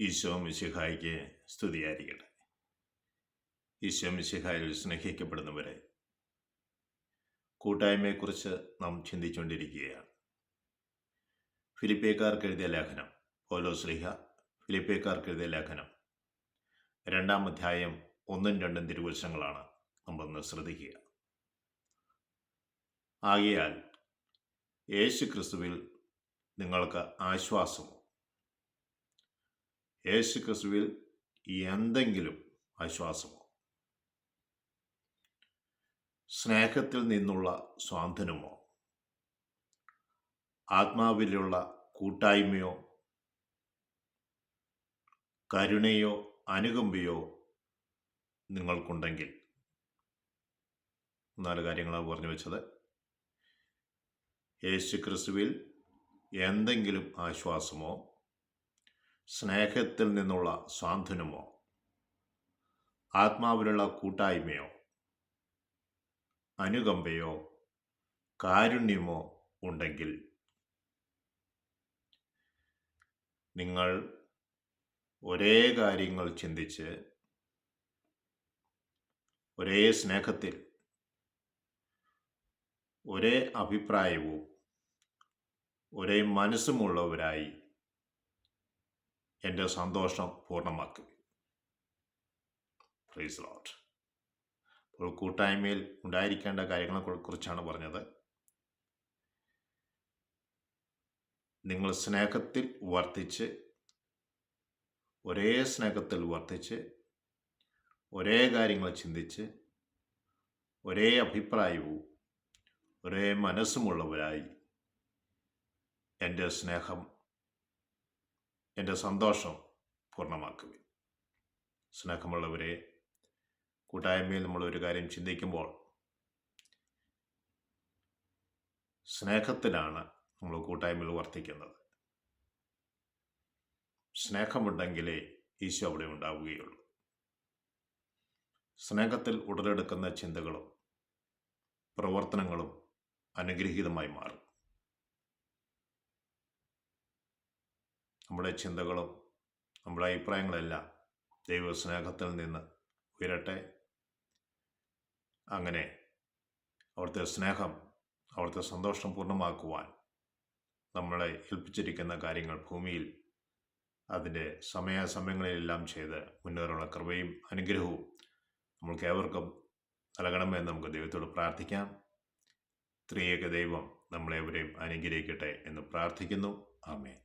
ഈശോ മിശിഹായ്ക്ക് സ്തുതിയായിരിക്കട്ടെ. ഈശോ മിശിഹായിൽ സ്നേഹിക്കപ്പെടുന്നവരെ, കൂട്ടായ്മയെക്കുറിച്ച് നാം ചിന്തിച്ചുകൊണ്ടിരിക്കുകയാണ്. ഫിലിപ്പിയക്കാർക്ക് എഴുതിയ ലേഖനം, പൗലോസ് ശ്ലീഹ ഫിലിപ്പിയക്കാർക്ക് എഴുതിയ ലേഖനം 2-ാം അധ്യായം 1-2 തിരുവചനങ്ങളാണ് നമ്മളൊന്ന് ശ്രദ്ധിക്കുക. ആകയാൽ യേശു ക്രിസ്തുവിൽ നിങ്ങൾക്ക് ആശ്വാസമോ, യേശു ക്രിസ്തുവിൽ എന്തെങ്കിലും ആശ്വാസമോ, സ്നേഹത്തിൽ നിന്നുള്ള സ്വാന്തനമോ, ആത്മാവിലുള്ള കൂട്ടായ്മയോ, കരുണയോ, അനുകമ്പയോ നിങ്ങൾക്കുണ്ടെങ്കിൽ, 4 കാര്യങ്ങളാണ് പറഞ്ഞു വെച്ചത്. യേശു ക്രിസ്തുവിൽ എന്തെങ്കിലും ആശ്വാസമോ, സ്നേഹത്തിൽ നിന്നുള്ള സ്വാന്തനമോ, ആത്മാവിലുള്ള കൂട്ടായ്മയോ, അനുകമ്പയോ, കാരുണ്യമോ ഉണ്ടെങ്കിൽ നിങ്ങൾ ഒരേ കാര്യങ്ങൾ ചിന്തിച്ച് ഒരേ സ്നേഹത്തിൽ, ഒരേ അഭിപ്രായവും ഒരേ മനസ്സുമുള്ളവരായി എൻ്റെ സന്തോഷം പൂർണ്ണമാക്കുക. Praise Lord. അപ്പോൾ കൂട്ടായ്മയിൽ ഉണ്ടായിരിക്കേണ്ട കാര്യങ്ങളെക്കുറിച്ചാണ് പറഞ്ഞത്. നിങ്ങൾ സ്നേഹത്തിൽ വർത്തിച്ച്, ഒരേ സ്നേഹത്തിൽ വർത്തിച്ച്, ഒരേ കാര്യങ്ങൾ ചിന്തിച്ച്, ഒരേ അഭിപ്രായവും ഒരേ മനസ്സുമുള്ളവരായി എൻ്റെ സ്നേഹം, എൻ്റെ സന്തോഷം പൂർണ്ണമാക്കുക. സ്നേഹമുള്ളവരെ, കൂട്ടായ്മയിൽ നമ്മളൊരു കാര്യം ചിന്തിക്കുമ്പോൾ സ്നേഹത്തിലാണ് നമ്മൾ കൂട്ടായ്മയിൽ വർത്തിക്കുന്നത്. സ്നേഹമുണ്ടെങ്കിലേ ഈശോ അവിടെ ഉണ്ടാവുകയുള്ളൂ. സ്നേഹത്തിൽ ഉടലെടുക്കുന്ന ചിന്തകളും പ്രവർത്തനങ്ങളും അനുഗ്രഹീതമായി മാറും. നമ്മുടെ ചിന്തകളും നമ്മുടെ അഭിപ്രായങ്ങളെല്ലാം ദൈവസ്നേഹത്തിൽ നിന്ന് ഉയരട്ടെ. അങ്ങനെ അവിടുത്തെ സ്നേഹം, അവിടുത്തെ സന്തോഷം പൂർണ്ണമാക്കുവാൻ നമ്മളെ ഏൽപ്പിച്ചിരിക്കുന്ന കാര്യങ്ങൾ ഭൂമിയിൽ അതിൻ്റെ സമയങ്ങളിലെല്ലാം ചെയ്ത് മുന്നേറുള്ള കൃപയും അനുഗ്രഹവും നമ്മൾക്ക് ഏവർക്കും നൽകണമെന്ന് നമുക്ക് ദൈവത്തോട് പ്രാർത്ഥിക്കാം. ത്രിയേക ദൈവം നമ്മളെവരെയും അനുഗ്രഹിക്കട്ടെ എന്ന് പ്രാർത്ഥിക്കുന്നു. ആമേൻ.